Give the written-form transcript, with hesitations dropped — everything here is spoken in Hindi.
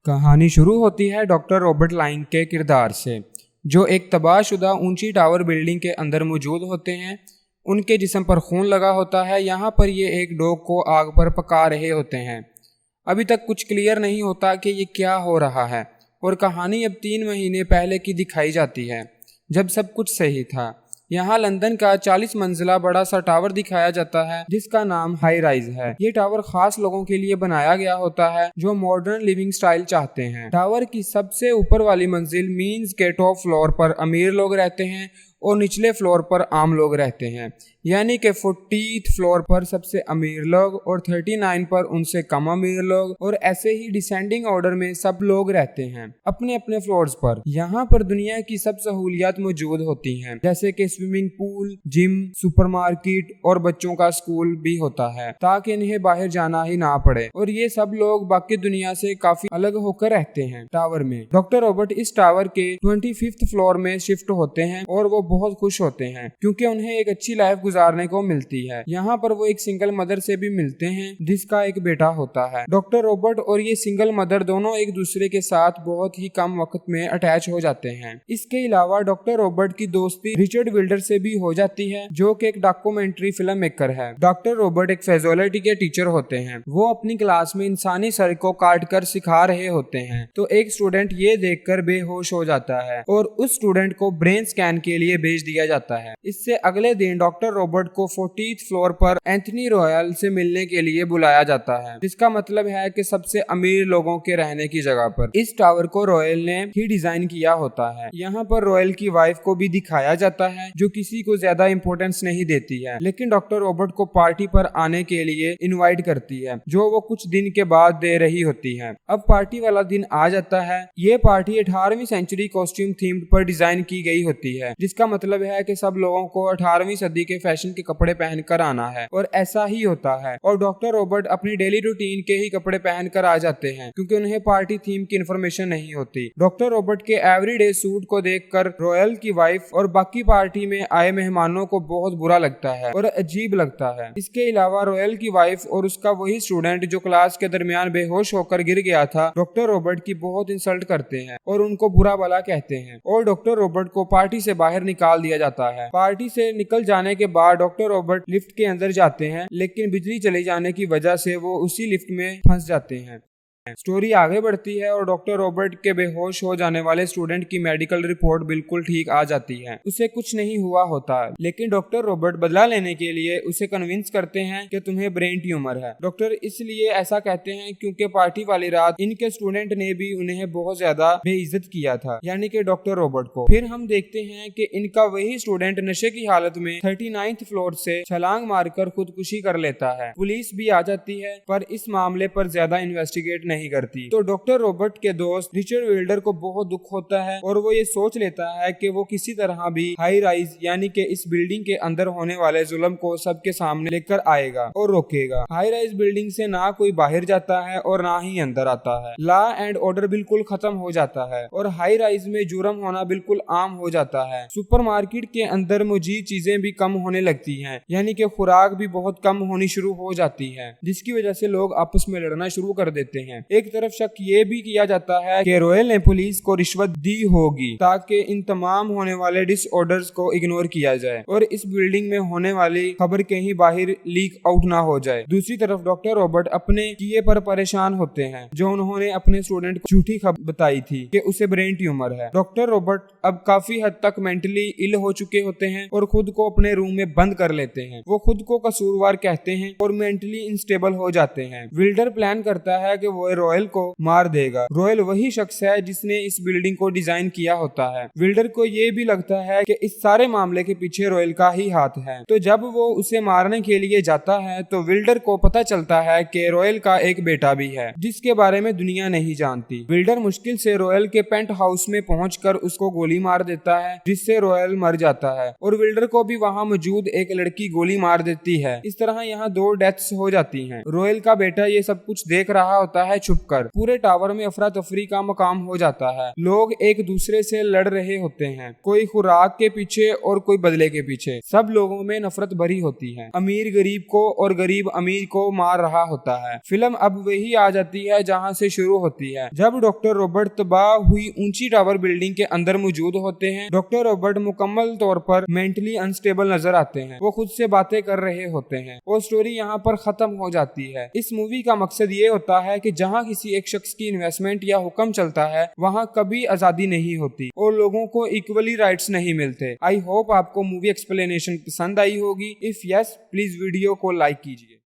कहानी शुरू होती है डॉक्टर रॉबर्ट लाइन के किरदार से, जो एक तबाहशुदा ऊंची टावर बिल्डिंग के अंदर मौजूद होते हैं। उनके जिस्म पर खून लगा होता है। यहाँ पर ये एक डॉग को आग पर पका रहे होते हैं। अभी तक कुछ क्लियर नहीं होता कि ये क्या हो रहा है, और कहानी अब 3 महीने पहले की दिखाई जाती है, जब सब कुछ सही था। यहाँ लंदन का 40 मंजिला बड़ा सा टावर दिखाया जाता है, जिसका नाम हाई राइज है। ये टावर खास लोगों के लिए बनाया गया होता है जो मॉडर्न लिविंग स्टाइल चाहते हैं। टावर की सबसे ऊपर वाली मंजिल मीन्स के टॉप फ्लोर पर अमीर लोग रहते हैं और निचले फ्लोर पर आम लोग रहते हैं, यानी कि 40th फ्लोर पर सबसे अमीर लोग और 39 पर उनसे कम अमीर लोग, और ऐसे ही डिसेंडिंग ऑर्डर में सब लोग रहते हैं अपने अपने फ्लोर्स पर। यहाँ पर दुनिया की सब सहूलियात मौजूद होती हैं, जैसे कि स्विमिंग पूल, जिम, सुपरमार्केट और बच्चों का स्कूल भी होता है, ताकि इन्हें बाहर जाना ही ना पड़े। और ये सब लोग बाकी दुनिया से काफी अलग होकर रहते हैं टावर में। डॉक्टर रॉबर्ट इस टावर के 25th फ्लोर में शिफ्ट होते हैं और वो बहुत खुश होते हैं क्योंकि उन्हें एक अच्छी लाइफ गुजारने को मिलती है। यहाँ पर वो एक सिंगल मदर से भी मिलते हैं जिसका एक बेटा होता है। डॉक्टर रॉबर्ट और ये सिंगल मदर दोनों एक दूसरे के साथ बहुत ही कम वक्त में अटैच हो जाते हैं। इसके अलावा डॉक्टर रॉबर्ट की दोस्ती रिचर्ड विल्डर से भी हो जाती है, जो कि एक डॉक्यूमेंट्री फिल्म मेकर है। डॉक्टर रॉबर्ट एक फिजियोलॉजी के टीचर होते हैं। वो अपनी क्लास में इंसानी सर को काट कर सिखा रहे होते हैं, तो एक स्टूडेंट ये देखकर बेहोश हो जाता है और उस स्टूडेंट को ब्रेन स्कैन के लिए भेज दिया जाता है। इससे अगले दिन डॉक्टर रॉबर्ट को 40th फ्लोर पर एंथनी रॉयल से मिलने के लिए बुलाया जाता है, जिसका मतलब है कि सबसे अमीर लोगों के रहने की जगह पर। इस टावर को रॉयल ने ही डिजाइन किया होता है। यहाँ पर रॉयल की वाइफ को भी दिखाया जाता है, जो किसी को ज्यादा इंपॉर्टेंस नहीं देती है, लेकिन डॉक्टर रॉबर्ट को पार्टी पर आने के लिए इनवाइट करती है, जो वो कुछ दिन के बाद दे रही होती है। अब पार्टी वाला दिन आ जाता है। ये पार्टी 18वीं सेंचुरी कॉस्ट्यूम थीम्ड पर डिजाइन की गई होती है, जिसका मतलब है कि सब लोगों को 18वीं सदी के फैशन के कपड़े पहनकर आना है, और ऐसा ही होता है। और डॉक्टर रॉबर्ट अपनी डेली रूटीन के ही कपड़े पहनकर आ जाते हैं, क्योंकि उन्हें पार्टी थीम की इन्फॉर्मेशन नहीं होती। डॉक्टर रॉबर्ट के एवरीडे सूट को देखकर रॉयल की वाइफ और बाकी पार्टी में आए मेहमानों को बहुत बुरा लगता है और अजीब लगता है। इसके अलावा रॉयल की वाइफ और उसका वही स्टूडेंट जो क्लास के दरमियान बेहोश होकर गिर गया था, डॉक्टर रॉबर्ट की बहुत इंसल्ट करते हैं और उनको बुरा भला कहते हैं, और डॉक्टर रॉबर्ट को पार्टी से बाहर निकाल दिया जाता है। पार्टी से निकल जाने के बाद डॉक्टर रॉबर्ट लिफ्ट के अंदर जाते हैं, लेकिन बिजली चले जाने की वजह से वो उसी लिफ्ट में फंस जाते हैं। स्टोरी आगे बढ़ती है और डॉक्टर रॉबर्ट के बेहोश हो जाने वाले स्टूडेंट की मेडिकल रिपोर्ट बिल्कुल ठीक आ जाती है। उसे कुछ नहीं हुआ होता, लेकिन डॉक्टर रॉबर्ट बदला लेने के लिए उसे कन्विंस करते हैं कि तुम्हें ब्रेन ट्यूमर है। डॉक्टर इसलिए ऐसा कहते हैं क्योंकि पार्टी वाली रात इनके स्टूडेंट ने भी उन्हें बहुत ज्यादा बेइज्जत किया था, यानी कि डॉक्टर रॉबर्ट को। फिर हम देखते हैं कि इनका वही स्टूडेंट नशे की हालत में 39th फ्लोर से छलांग मारकर खुदकुशी कर लेता है। पुलिस भी आ जाती है, पर इस मामले पर ज्यादा इन्वेस्टिगेट नहीं करती। तो डॉक्टर रॉबर्ट के दोस्त रिचर्ड विल्डर को बहुत दुख होता है और वो ये सोच लेता है कि वो किसी तरह भी हाई राइज यानी कि इस बिल्डिंग के अंदर होने वाले जुल्म को सबके सामने लेकर आएगा और रोकेगा। हाई राइज बिल्डिंग से ना कोई बाहर जाता है और ना ही अंदर आता है। लॉ एंड ऑर्डर बिल्कुल खत्म हो जाता है और हाई राइज में जुर्म होना बिल्कुल आम हो जाता है। सुपरमार्केट के अंदर मौजूद चीजें भी कम होने लगती हैं, यानी कि खुराक भी बहुत कम होनी शुरू हो जाती है, जिसकी वजह से लोग आपस में लड़ना शुरू कर देते हैं। एक तरफ शक ये भी किया जाता है कि रॉयल ने पुलिस को रिश्वत दी होगी ताकि इन तमाम होने वाले डिसऑर्डर्स को इग्नोर किया जाए और इस बिल्डिंग में होने वाली खबर कहीं बाहर लीक आउट ना हो जाए। दूसरी तरफ डॉक्टर रॉबर्ट अपने किए पर परेशान होते हैं, जो उन्होंने अपने स्टूडेंट को झूठी खबर बताई थी कि उसे ब्रेन ट्यूमर है। डॉक्टर रॉबर्ट अब काफी हद तक मेंटली इल हो चुके होते हैं और खुद को अपने रूम में बंद कर लेते हैं। वो खुद को कसूरवार कहते हैं और मेंटली इंस्टेबल हो जाते हैं। विल्डर प्लान करता है कि वो रॉयल को मार देगा। रॉयल वही शख्स है जिसने इस बिल्डिंग को डिजाइन किया होता है। विल्डर को ये भी लगता है कि इस सारे मामले के पीछे रॉयल का ही हाथ है। तो जब वो उसे मारने के लिए जाता है तो विल्डर को पता चलता है कि रॉयल का एक बेटा भी है, जिसके बारे में दुनिया नहीं जानती। विल्डर मुश्किल से रॉयल के पेंट हाउस में पहुंचकर उसको गोली मार देता है, जिससे रॉयल मर जाता है और विल्डर को भी वहां मौजूद एक लड़की गोली मार देती है। इस तरह यहाँ 2 डेथ्स हो जाती हैं। रॉयल का बेटा ये सब कुछ देख रहा होता है छुपकर। पूरे टावर में अफरा तफरी का मकाम हो जाता है। लोग एक दूसरे से लड़ रहे होते हैं, कोई खुराक के पीछे और कोई बदले के पीछे। सब लोगों में नफरत भरी होती है। अमीर गरीब को और गरीब अमीर को मार रहा होता है। फिल्म अब वही आ जाती है जहाँ से शुरू होती है, जब डॉक्टर रॉबर्ट तबाह हुई ऊंची टावर बिल्डिंग के अंदर मौजूद होते हैं। डॉक्टर रॉबर्ट मुकम्मल तौर पर मेंटली अनस्टेबल नजर आते हैं। वो खुद से बातें कर रहे होते हैं और स्टोरी यहाँ पर खत्म हो जाती है। इस मूवी का मकसद ये होता है कि जहाँ किसी एक शख्स की इन्वेस्टमेंट या हुक्म चलता है, वहाँ कभी आजादी नहीं होती और लोगों को इक्वली राइट्स नहीं मिलते। आई होप आपको मूवी एक्सप्लेनेशन पसंद आई होगी। इफ यस, प्लीज वीडियो को लाइक कीजिए।